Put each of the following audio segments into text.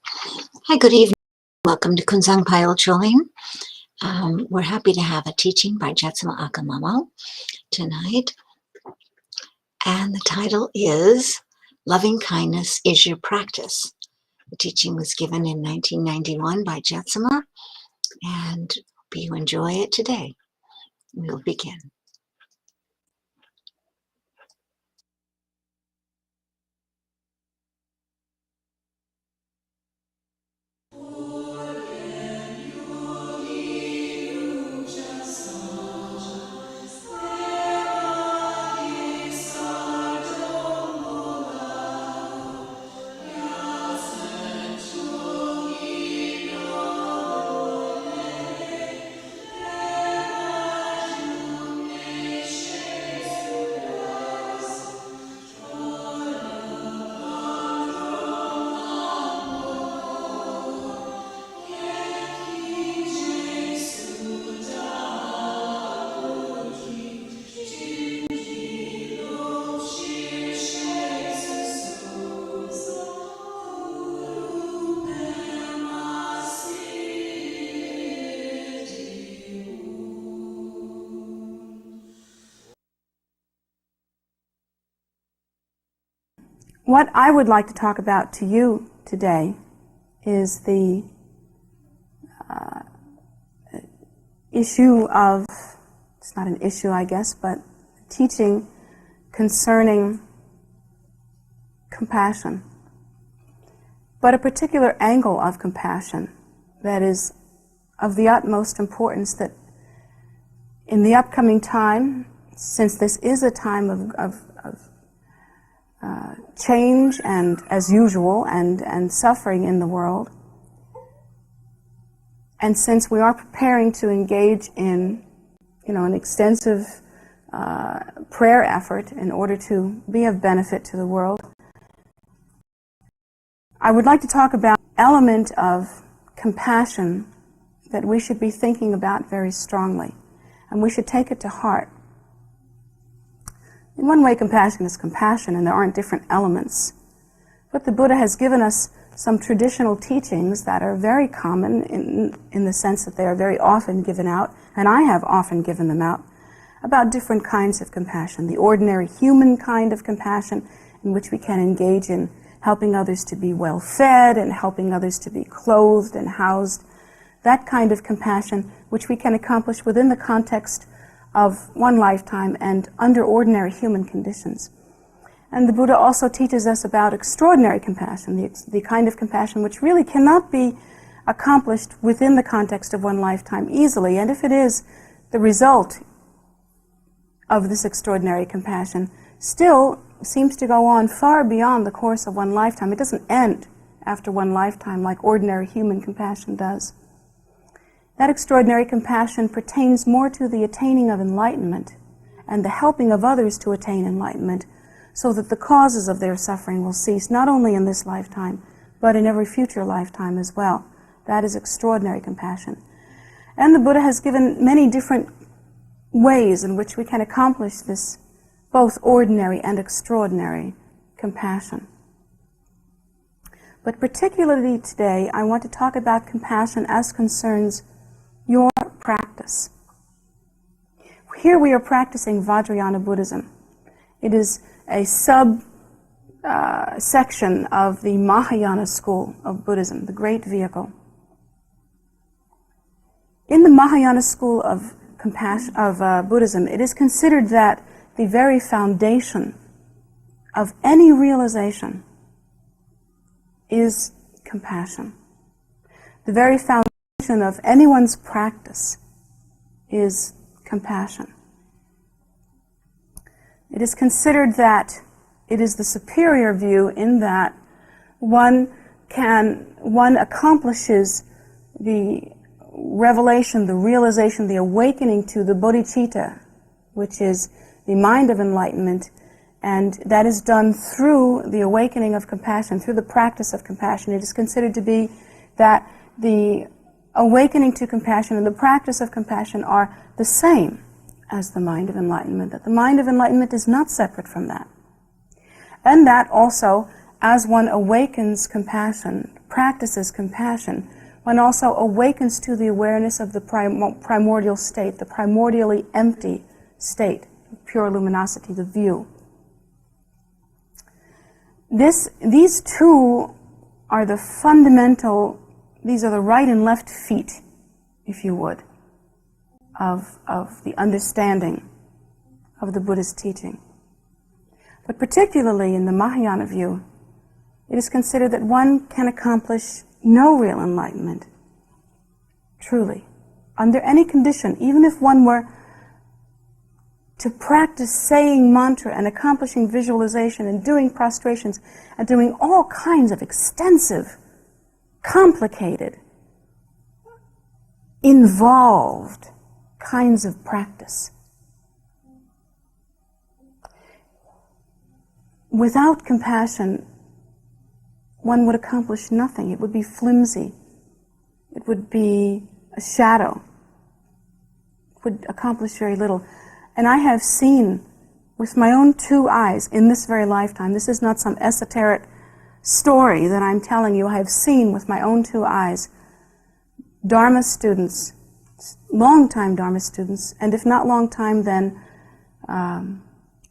Hi, good evening. Welcome to Kunzang Payal Choling. We're happy to have a teaching by Jetsunma Ahkon tonight. And the title is Loving Kindness is Your Practice. The teaching was given in 1991 by Jetsunma, and hope you enjoy it today. We'll begin. What I would like to talk about to you today is the issue of, it's not an issue I guess, but teaching concerning compassion. But a particular angle of compassion that is of the utmost importance, that in the upcoming time, since this is a time of change and, as usual, and suffering in the world, and since we are preparing to engage in, an extensive prayer effort in order to be of benefit to the world, I would like to talk about an element of compassion that we should be thinking about very strongly, and we should take it to heart. In one way, compassion is compassion, and there aren't different elements. But the Buddha has given us some traditional teachings that are very common in the sense that they are very often given out, and I have often given them out, about different kinds of compassion. The ordinary human kind of compassion, in which we can engage in helping others to be well fed and helping others to be clothed and housed. That kind of compassion which we can accomplish within the context of one lifetime and under ordinary human conditions. And the Buddha also teaches us about extraordinary compassion, the kind of compassion which really cannot be accomplished within the context of one lifetime easily, and if it is the result of this extraordinary compassion, still seems to go on far beyond the course of one lifetime. It doesn't end after one lifetime like ordinary human compassion does. That extraordinary compassion pertains more to the attaining of enlightenment and the helping of others to attain enlightenment, so that the causes of their suffering will cease, not only in this lifetime, but in every future lifetime as well. That is extraordinary compassion. And the Buddha has given many different ways in which we can accomplish this, both ordinary and extraordinary compassion. But particularly today, I want to talk about compassion as concerns your practice. Here we are practicing Vajrayana Buddhism. It is a sub-section of the Mahayana school of Buddhism, the great vehicle. In the Mahayana school of Buddhism, it is considered that the very foundation of any realization is compassion. The very foundation of anyone's practice is compassion. It is considered that it is the superior view in that one accomplishes the revelation, the realization, the awakening to the bodhicitta, which is the mind of enlightenment, and that is done through the awakening of compassion, through the practice of compassion. It is considered to be that the awakening to compassion and the practice of compassion are the same as the mind of enlightenment, that the mind of enlightenment is not separate from that. And that also, as one awakens compassion, practices compassion, one also awakens to the awareness of the primordial state, the primordially empty state, pure luminosity, the view. These two are the fundamental, these are the right and left feet, if you would, of the understanding of the Buddha's teaching. But particularly in the Mahayana view, it is considered that one can accomplish no real enlightenment, truly, under any condition, even if one were to practice saying mantra and accomplishing visualization and doing prostrations and doing all kinds of extensive, complicated, involved kinds of practice. Without compassion, one would accomplish nothing. It would be flimsy. It would be a shadow. It would accomplish very little. And I have seen with my own two eyes in this very lifetime, this is not some esoteric story that I'm telling you, I have seen with my own two eyes Dharma students, long-time Dharma students, and if not long-time, then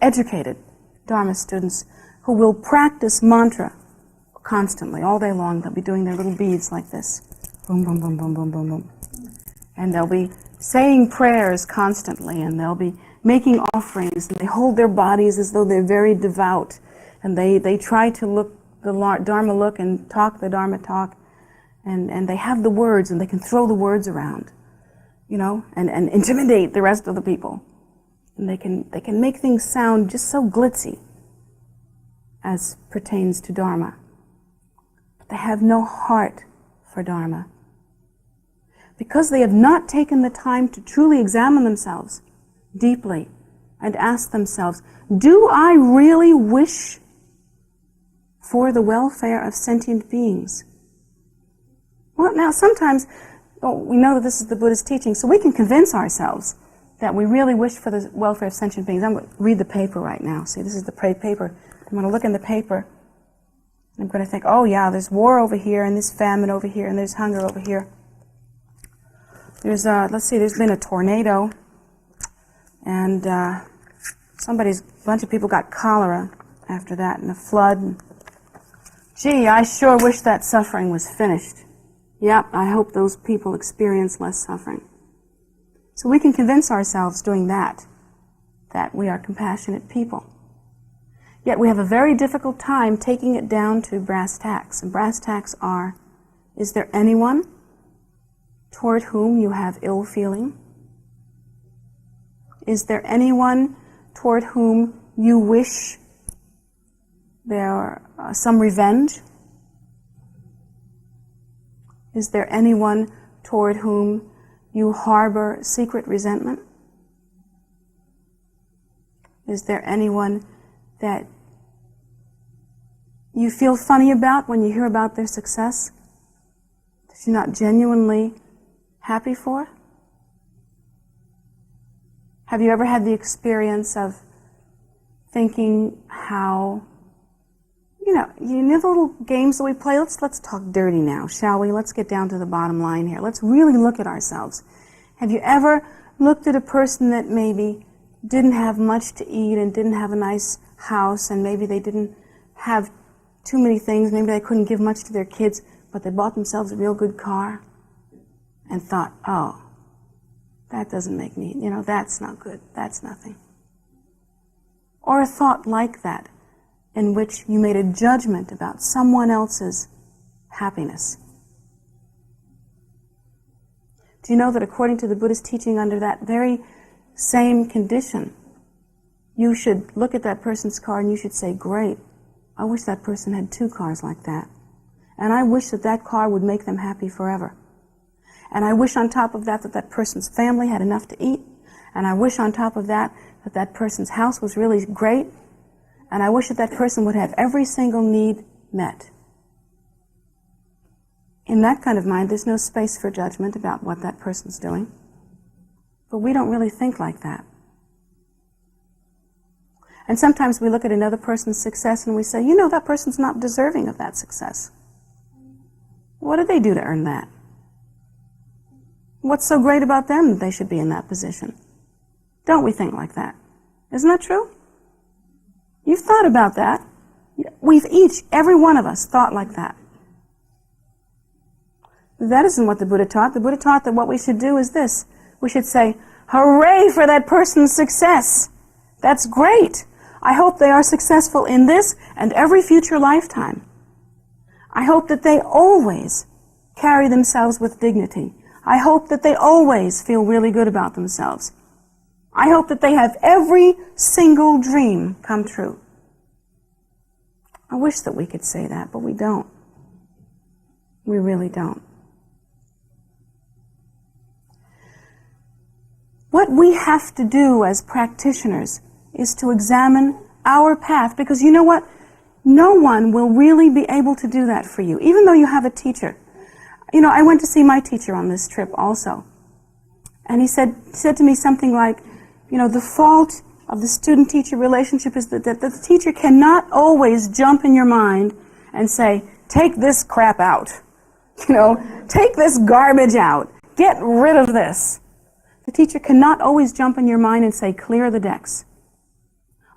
educated Dharma students who will practice mantra constantly, all day long. They'll be doing their little beads like this. Boom, boom, boom, boom, boom, boom, boom. And they'll be saying prayers constantly, and they'll be making offerings, and they hold their bodies as though they're very devout, and they try to look the Dharma look and talk the Dharma talk, and they have the words, and they can throw the words around, you know, and intimidate the rest of the people. And they can make things sound just so glitzy as pertains to Dharma. But they have no heart for Dharma. Because they have not taken the time to truly examine themselves deeply and ask themselves, do I really wish for the welfare of sentient beings? Well, now sometimes we know that this is the Buddha's teaching, so we can convince ourselves that we really wish for the welfare of sentient beings. I'm going to read the paper right now. See, this is the paper. I'm going to look in the paper. I'm going to think, oh yeah, there's war over here, and there's famine over here, and there's hunger over here. There's, let's see, there's been a tornado, and a bunch of people got cholera after that, and a flood. And, gee, I sure wish that suffering was finished. Yep, I hope those people experience less suffering. So we can convince ourselves doing that we are compassionate people. Yet we have a very difficult time taking it down to brass tacks. And brass tacks are, is there anyone toward whom you have ill feeling? Is there anyone toward whom you wish there some revenge? Is there anyone toward whom you harbor secret resentment? Is there anyone that you feel funny about when you hear about their success, that you're not genuinely happy for? Have you ever had the experience of thinking how, you know the little games that we play, let's talk dirty now, shall we? Let's get down to the bottom line here. Let's really look at ourselves. Have you ever looked at a person that maybe didn't have much to eat and didn't have a nice house, and maybe they didn't have too many things, maybe they couldn't give much to their kids, but they bought themselves a real good car, and thought, oh, that doesn't make me, that's not good, that's nothing. Or a thought like that, in which you made a judgment about someone else's happiness. Do you know that according to the Buddha's teaching, under that very same condition, you should look at that person's car and you should say, great, I wish that person had 2 cars like that. And I wish that car would make them happy forever. And I wish on top of that that person's family had enough to eat. And I wish on top of that that person's house was really great. And I wish that person would have every single need met. In that kind of mind, there's no space for judgment about what that person's doing. But we don't really think like that. And sometimes we look at another person's success and we say, you know, that person's not deserving of that success. What did they do to earn that? What's so great about them that they should be in that position? Don't we think like that? Isn't that true? You've thought about that. We've each, every one of us, thought like that. That isn't what the Buddha taught. The Buddha taught that what we should do is this. We should say, hooray for that person's success. That's great. I hope they are successful in this and every future lifetime. I hope that they always carry themselves with dignity. I hope that they always feel really good about themselves. I hope that they have every single dream come true. I wish that we could say that, but we don't. We really don't. What we have to do as practitioners is to examine our path, because you know what? No one will really be able to do that for you, even though you have a teacher. You know, I went to see my teacher on this trip also. And he said to me something like, you know, the fault of the student-teacher relationship is that the teacher cannot always jump in your mind and say, take this crap out. You know, take this garbage out. Get rid of this. The teacher cannot always jump in your mind and say, clear the decks.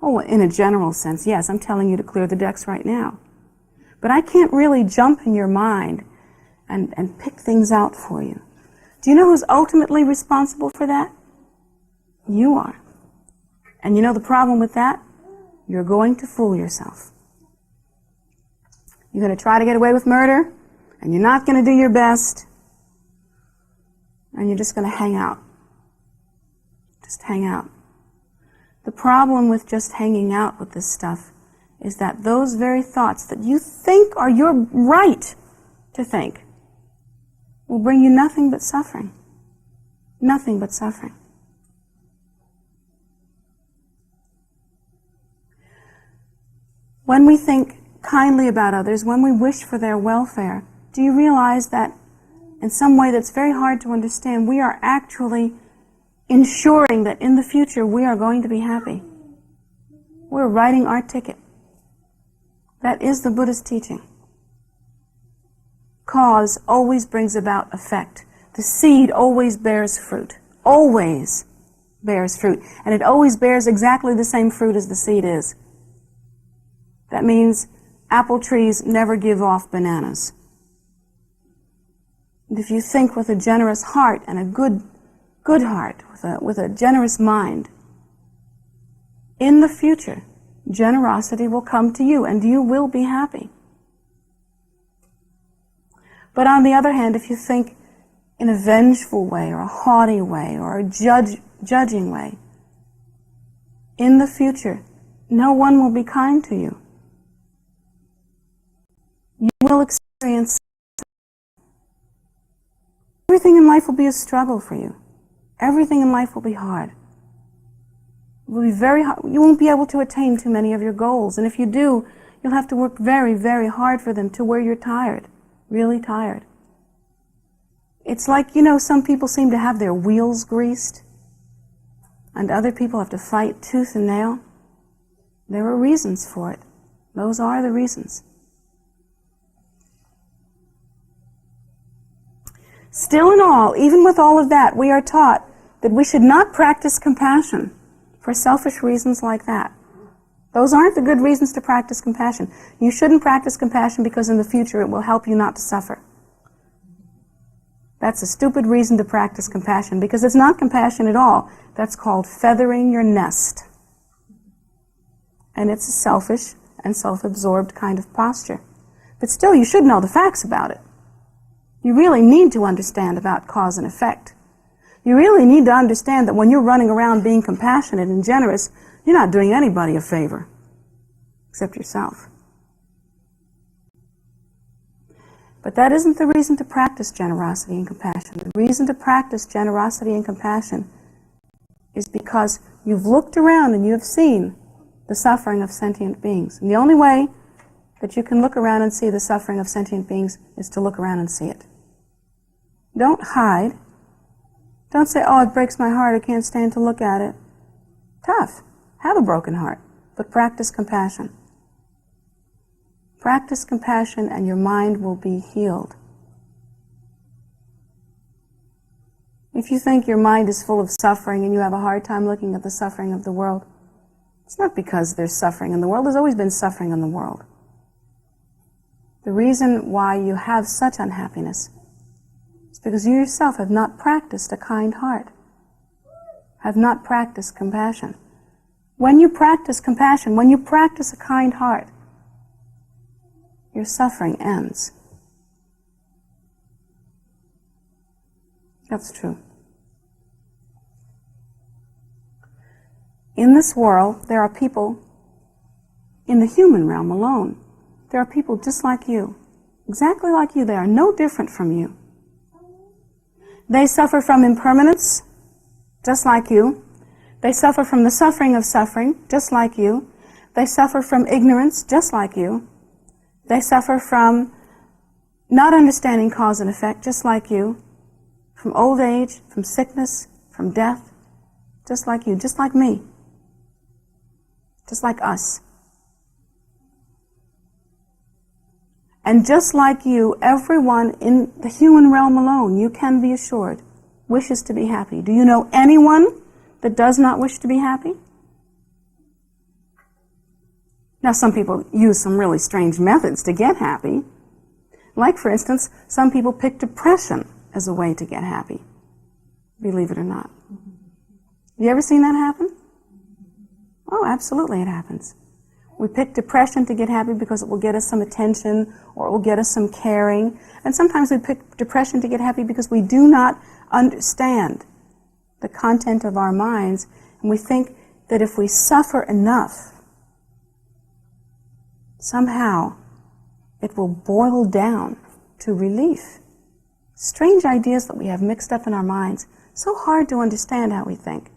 Oh, in a general sense, yes, I'm telling you to clear the decks right now. But I can't really jump in your mind and pick things out for you. Do you know who's ultimately responsible for that? You are. And you know the problem with that? You're going to fool yourself. You're going to try to get away with murder, and you're not going to do your best, and you're just going to hang out. Just hang out. The problem with just hanging out with this stuff is that those very thoughts that you think are your right to think will bring you nothing but suffering. Nothing but suffering. When we think kindly about others, when we wish for their welfare, do you realize that in some way that's very hard to understand, we are actually ensuring that in the future we are going to be happy? We're writing our ticket. That is the Buddha's teaching. Cause always brings about effect. The seed always bears fruit. Always bears fruit. And it always bears exactly the same fruit as the seed is. That means apple trees never give off bananas. And if you think with a generous heart and a good heart, with a generous mind, in the future, generosity will come to you and you will be happy. But on the other hand, if you think in a vengeful way or a haughty way or a judging way, in the future, no one will be kind to you. You will experience everything in life will be a struggle for you. Everything in life will be hard. It will be very hard. You won't be able to attain too many of your goals. And if you do, you'll have to work very, very hard for them to where you're tired. Really tired. It's like, you know, some people seem to have their wheels greased, and other people have to fight tooth and nail. There are reasons for it. Those are the reasons. Still in all, even with all of that, we are taught that we should not practice compassion for selfish reasons like that. Those aren't the good reasons to practice compassion. You shouldn't practice compassion because in the future it will help you not to suffer. That's a stupid reason to practice compassion, because it's not compassion at all. That's called feathering your nest. And it's a selfish and self-absorbed kind of posture. But still, you should know the facts about it. You really need to understand about cause and effect. You really need to understand that when you're running around being compassionate and generous, you're not doing anybody a favor, except yourself. But that isn't the reason to practice generosity and compassion. The reason to practice generosity and compassion is because you've looked around and you have seen the suffering of sentient beings. And the only way that you can look around and see the suffering of sentient beings is to look around and see it. Don't hide. Don't say, oh, it breaks my heart, I can't stand to look at it. Tough. Have a broken heart. but practice compassion. Practice compassion and your mind will be healed. If you think your mind is full of suffering and you have a hard time looking at the suffering of the world, it's not because there's suffering in the world. There's always been suffering in the world. The reason why you have such unhappiness is because you yourself have not practiced a kind heart, have not practiced compassion. When you practice compassion, when you practice a kind heart, your suffering ends. That's true. In this world, there are people, in the human realm alone, there are people just like you, exactly like you. They are no different from you. They suffer from impermanence, just like you. They suffer from the suffering of suffering, just like you. They suffer from ignorance, just like you. They suffer from not understanding cause and effect, just like you. From old age, from sickness, from death, just like you, just like me. Just like us. And just like you, everyone in the human realm alone, you can be assured, wishes to be happy. Do you know anyone that does not wish to be happy? Now, some people use some really strange methods to get happy. Like, for instance, some people pick depression as a way to get happy. Believe it or not. You ever seen that happen? Oh, absolutely it happens. We pick depression to get happy because it will get us some attention or it will get us some caring. And sometimes we pick depression to get happy because we do not understand the content of our minds, and we think that if we suffer enough, somehow it will boil down to relief. Strange ideas that we have mixed up in our minds. So hard to understand how we think.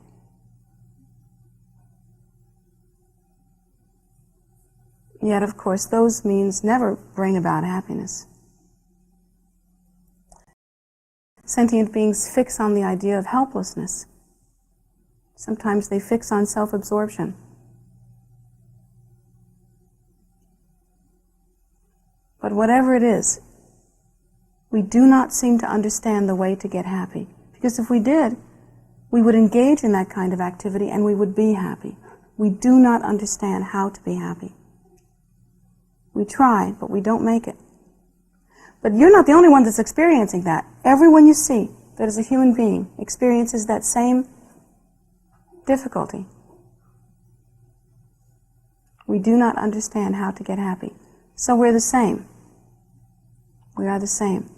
Yet, of course, those means never bring about happiness. Sentient beings fix on the idea of helplessness. Sometimes they fix on self-absorption. But whatever it is, we do not seem to understand the way to get happy. Because if we did, we would engage in that kind of activity and we would be happy. We do not understand how to be happy. We try, but we don't make it. But you're not the only one that's experiencing that. Everyone you see that is a human being experiences that same difficulty. We do not understand how to get happy. So we're the same. We are the same.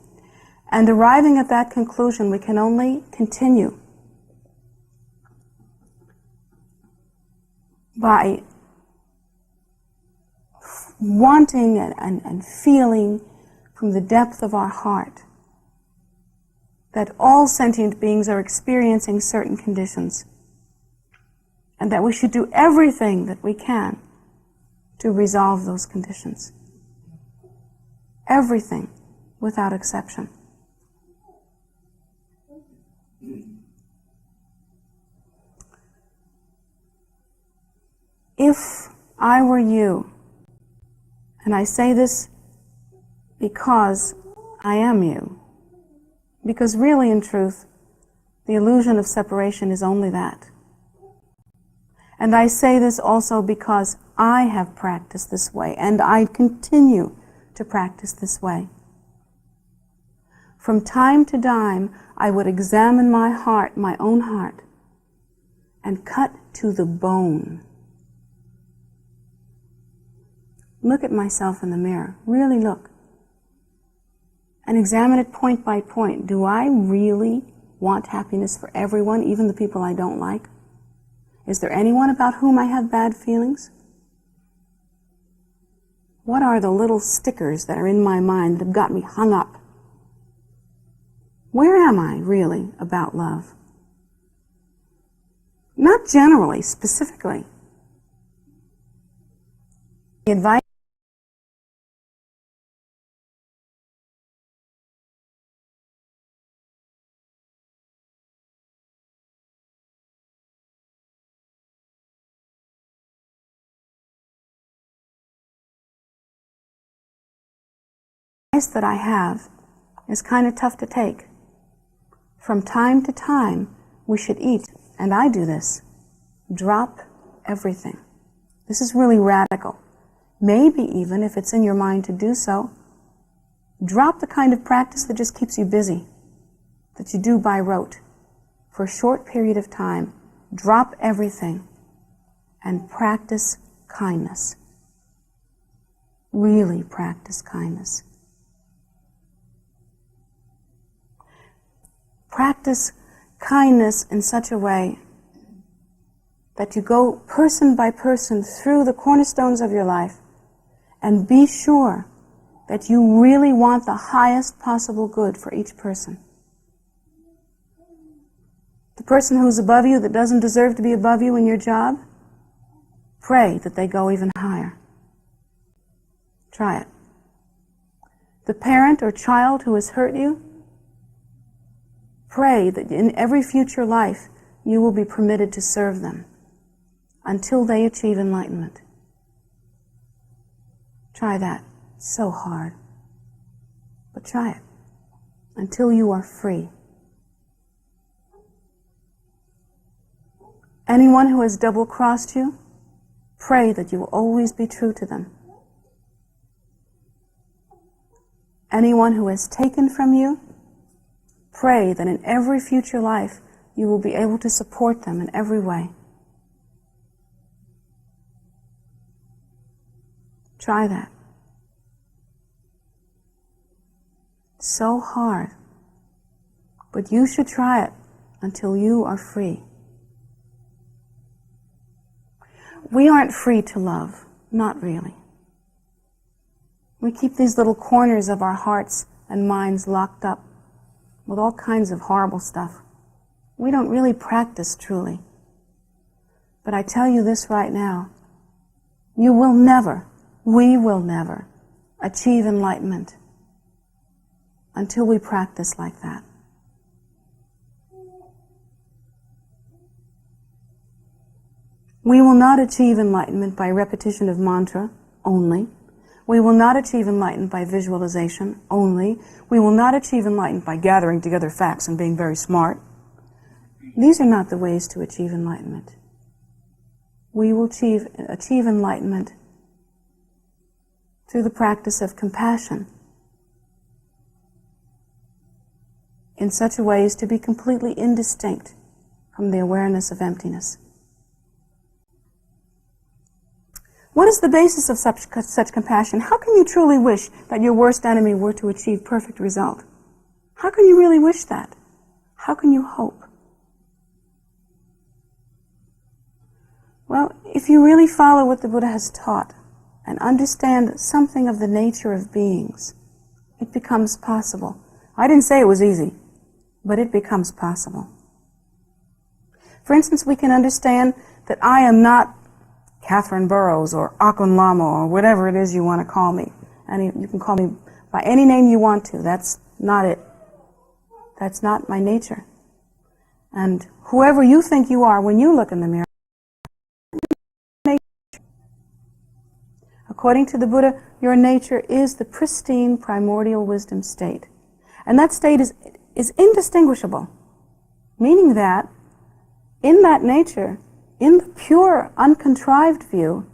And arriving at that conclusion, we can only continue by wanting and feeling from the depth of our heart that all sentient beings are experiencing certain conditions and that we should do everything that we can to resolve those conditions. Everything, without exception. If I were you, and I say this because I am you, because really, in truth, the illusion of separation is only that. And I say this also because I have practiced this way, and I continue to practice this way. From time to time, I would examine my heart, my own heart, and cut to the bone. Look at myself in the mirror. Really look. And examine it point by point. Do I really want happiness for everyone, even the people I don't like? Is there anyone about whom I have bad feelings? What are the little stickers that are in my mind that have got me hung up? Where am I really about love? Not generally, specifically. The advice advice that I have is kind of tough to take. From time to time, we should eat, and I do this, drop everything. This is really radical. Maybe even, if it's in your mind to do so, drop the kind of practice that just keeps you busy, that you do by rote. For a short period of time, drop everything and practice kindness. Really practice kindness. Practice kindness in such a way that you go person by person through the cornerstones of your life and be sure that you really want the highest possible good for each person. The person who's above you that doesn't deserve to be above you in your job, pray that they go even higher. Try it. The parent or child who has hurt you, pray that in every future life you will be permitted to serve them until they achieve enlightenment. Try that. It's so hard. But try it until you are free. Anyone who has double-crossed you, pray that you will always be true to them. Anyone who has taken from you, pray that in every future life you will be able to support them in every way. Try that. It's so hard, but you should try it until you are free. We aren't free to love, not really. We keep these little corners of our hearts and minds locked up with all kinds of horrible stuff. We don't really practice truly. But I tell you this right now, you will never, we will never achieve enlightenment until we practice like that. We will not achieve enlightenment by repetition of mantra only. We will not achieve enlightenment by visualization only. We will not achieve enlightenment by gathering together facts and being very smart. These are not the ways to achieve enlightenment. We will achieve enlightenment through the practice of compassion in such a way as to be completely indistinct from the awareness of emptiness. What is the basis of such compassion? How can you truly wish that your worst enemy were to achieve perfect result? How can you really wish that? How can you hope? Well, if you really follow what the Buddha has taught and understand something of the nature of beings, it becomes possible. I didn't say it was easy, but it becomes possible. For instance, we can understand that I am not Catherine Burroughs or Ahkon Lhamo or whatever it is you want to call me. And you can call me by any name you want to. That's not it. That's not my nature. And whoever you think you are when you look in the mirror, according to the Buddha, your nature is the pristine primordial wisdom state. And that state is indistinguishable, meaning that in that nature, in the pure, uncontrived view,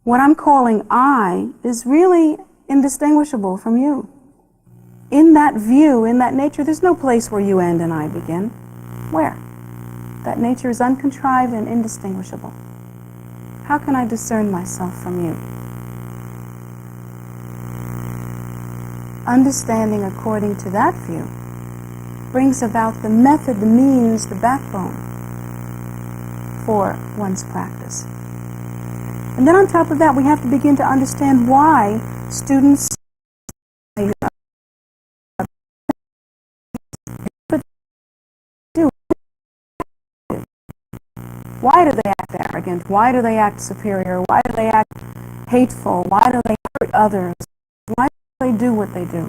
what I'm calling I is really indistinguishable from you. In that view, in that nature, there's no place where you end and I begin. Where? That nature is uncontrived and indistinguishable. How can I discern myself from you? Understanding according to that view brings about the method, the means, the backbone for one's practice. And then on top of that, we have to begin to understand why students why do they act arrogant? Why do they act superior? Why do they act hateful? Why do they hurt others? Why do they do what they do?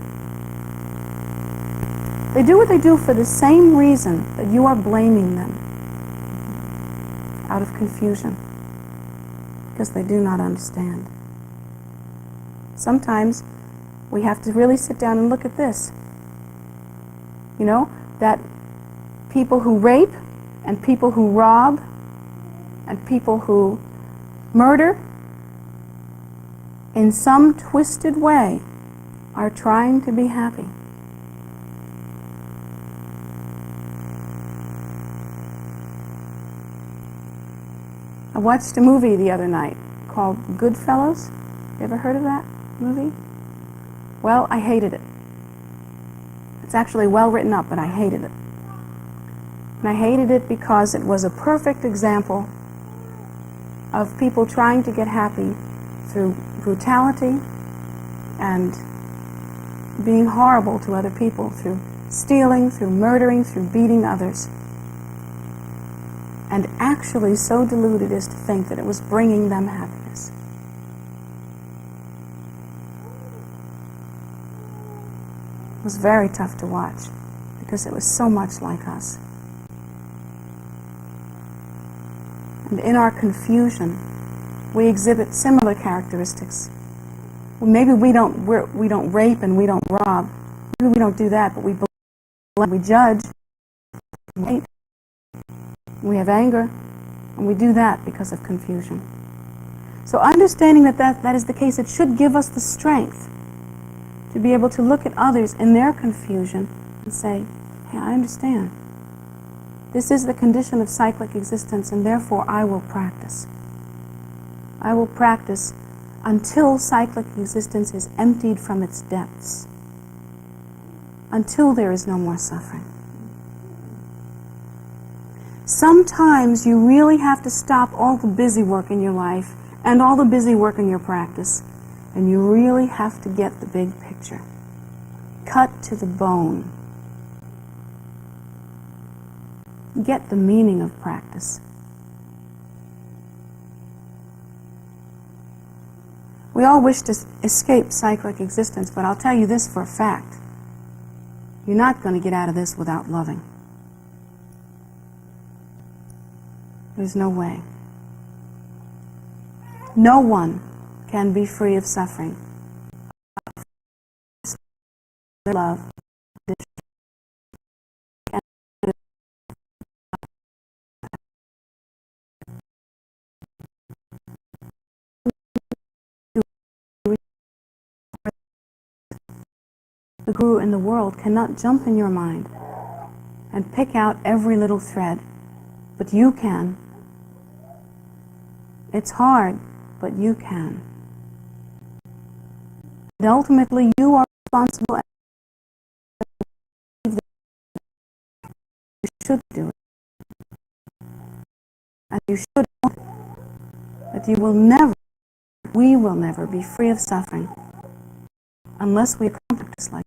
They do what they do for the same reason that you are blaming them, out of confusion, because they do not understand. Sometimes we have to really sit down and look at this. You know, that people who rape and people who rob and people who murder, in some twisted way, are trying to be happy. I watched a movie the other night called Goodfellas. You ever heard of that movie? Well, I hated it. It's actually well written up, but I hated it. And I hated it because it was a perfect example of people trying to get happy through brutality and being horrible to other people, through stealing, through murdering, through beating others. And actually so deluded as to think that it was bringing them happiness. It was very tough to watch because it was so much like us. And in our confusion, we exhibit similar characteristics. Well, maybe we don't rape and we don't rob. Maybe we don't do that, but we believe, we judge, we hate, we have anger, and we do that because of confusion. So understanding that is the case, it should give us the strength to be able to look at others in their confusion and say, hey, I understand. This is the condition of cyclic existence, and therefore I will practice. I will practice until cyclic existence is emptied from its depths, until there is no more suffering. Sometimes you really have to stop all the busy work in your life and all the busy work in your practice, and you really have to get the big picture. Cut to the bone. Get the meaning of practice. We all wish to escape cyclic existence, but I'll tell you this for a fact. You're not going to get out of this without loving. There's no way. No one can be free of suffering. Love. The guru in the world cannot jump in your mind and pick out every little thread, but you can. It's hard, but you can. And ultimately, you are responsible, and you should do it. And you should know that we will never be free of suffering unless we accomplish this life.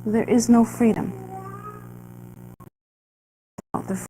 There is no freedom. The freedom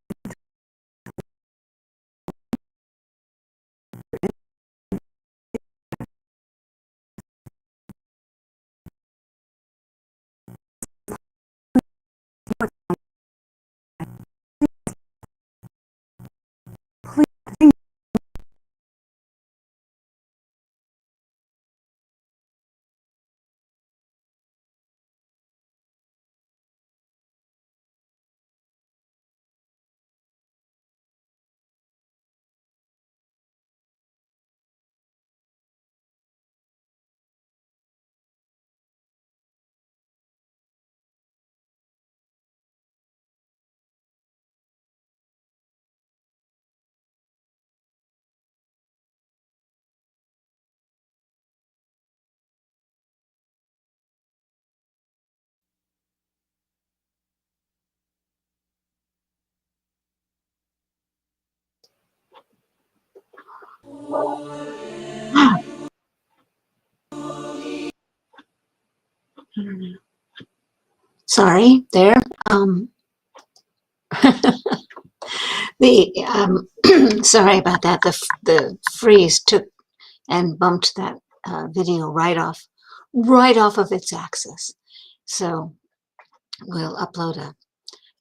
Sorry, there. Sorry about that. The freeze took and bumped that video right off of its axis. So we'll upload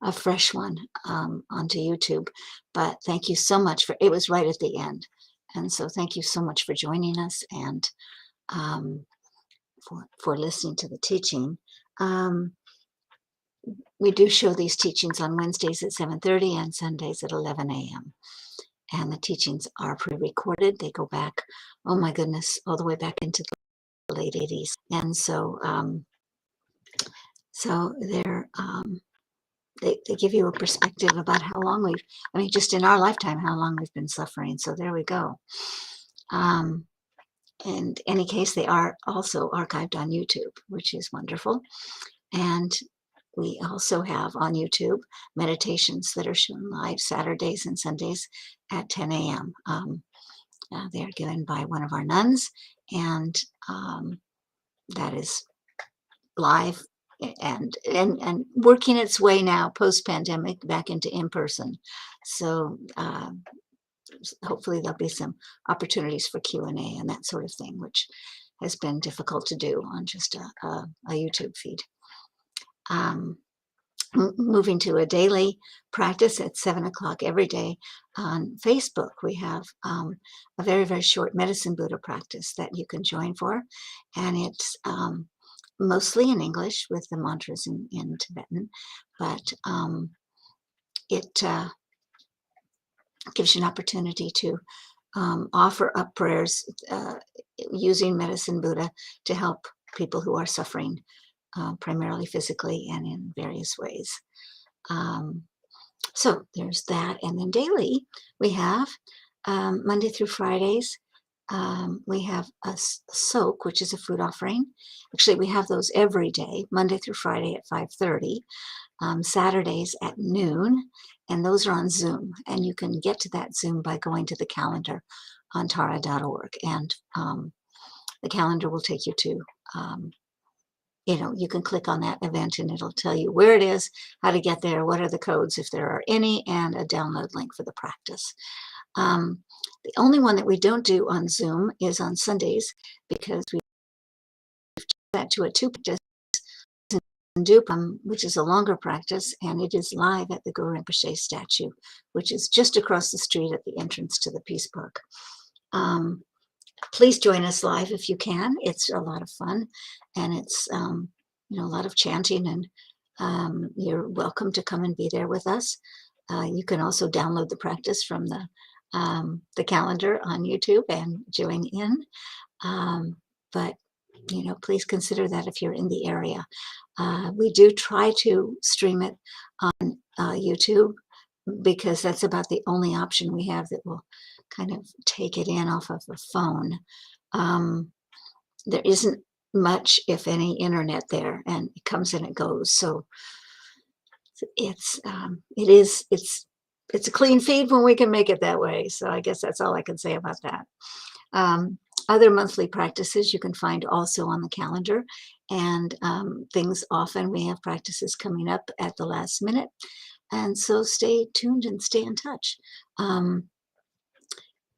a fresh one onto YouTube. But thank you so much it was right at the end. And so thank you so much for joining us and um, for listening to the teaching. We do show these teachings on Wednesdays at 7:30 and Sundays at 11 a.m. And the teachings are pre-recorded. They go back, oh my goodness, all the way back into the late 80s. And so they give you a perspective about how long just in our lifetime, how long we've been suffering. So there we go. In any case, they are also archived on YouTube, which is wonderful. And we also have on YouTube meditations that are shown live Saturdays and Sundays at 10 a.m. They are given by one of our nuns, and that is live and working its way now post-pandemic back into in-person. So hopefully there'll be some opportunities for Q&A and that sort of thing, which has been difficult to do on just a YouTube feed. Moving to a daily practice at 7 o'clock every day on Facebook, we have a very, very short medicine Buddha practice that you can join for. And it's mostly in English with the mantras in Tibetan, but it gives you an opportunity to offer up prayers using medicine Buddha to help people who are suffering primarily physically and in various ways. So there's that. And then daily we have Monday through Fridays, we have a soak, which is a food offering. Actually, we have those every day, Monday through Friday at 5:30, Saturdays at noon, and those are on Zoom. And you can get to that Zoom by going to the calendar on tara.org. And the calendar will take you to you can click on that event and it'll tell you where it is, how to get there, what are the codes if there are any, and a download link for the practice. The only one that we don't do on Zoom is on Sundays, because we've changed that to a 2-practice, which is a longer practice, and it is live at the Guru Rinpoche statue, which is just across the street at the entrance to the Peace Park. Please join us live if you can. It's a lot of fun, and it's a lot of chanting, and you're welcome to come and be there with us. You can also download the practice from the calendar on YouTube and join in. But please consider that if you're in the area. We do try to stream it on YouTube, because that's about the only option we have that will kind of take it in off of the phone. There isn't much, if any, internet there, and it comes and it goes. So it's a clean feed when we can make it that way. So I guess that's all I can say about that. Other monthly practices you can find also on the calendar, and things often we have practices coming up at the last minute. And so stay tuned and stay in touch.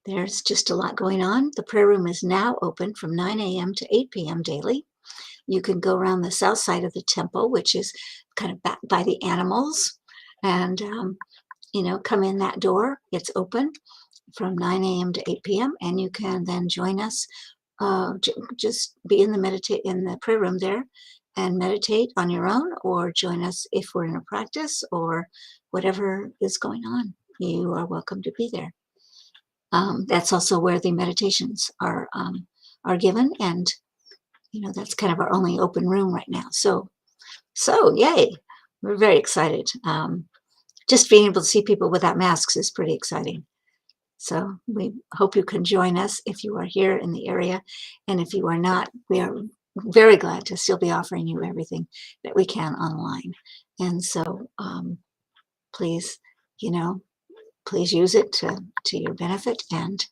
There's just a lot going on. The prayer room is now open from 9 a.m. to 8 p.m. daily. You can go around the south side of the temple, which is kind of back by the animals, and come in that door. It's open from 9 a.m. to 8 p.m. and you can then join us. Just be in the prayer room there and meditate on your own, or join us if we're in a practice or whatever is going on. You are welcome to be there. That's also where the meditations are given, and that's kind of our only open room right now. So yay, we're very excited. Just being able to see people without masks is pretty exciting. So we hope you can join us if you are here in the area, and if you are not, we are very glad to still be offering you everything that we can online. And so please, please use it to your benefit, and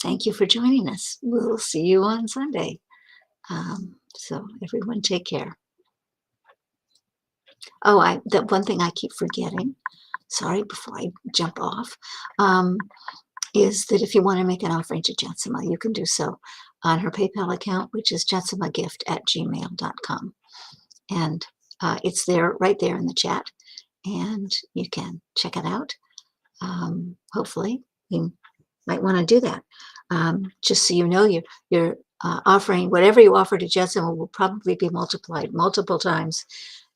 thank you for joining us. We'll see you on Sunday. So everyone take care. Oh, the one thing I keep forgetting, sorry, before I jump off, is that if you want to make an offering to Jetsunma, you can do so on her PayPal account, which is jetsumagift@gmail.com. And it's there, right there in the chat, and you can check it out. Hopefully, might want to do that. Just so you know, you're offering, whatever you offer to Jetsunma will probably be multiplied multiple times,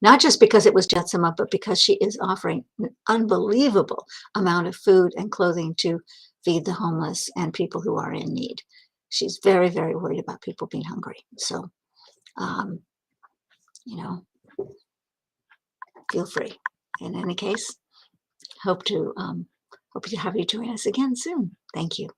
not just because it was Jetsunma, but because she is offering an unbelievable amount of food and clothing to feed the homeless and people who are in need. She's very, very worried about people being hungry. So, you know, feel free. In any case, hope to have you join us again soon. Thank you.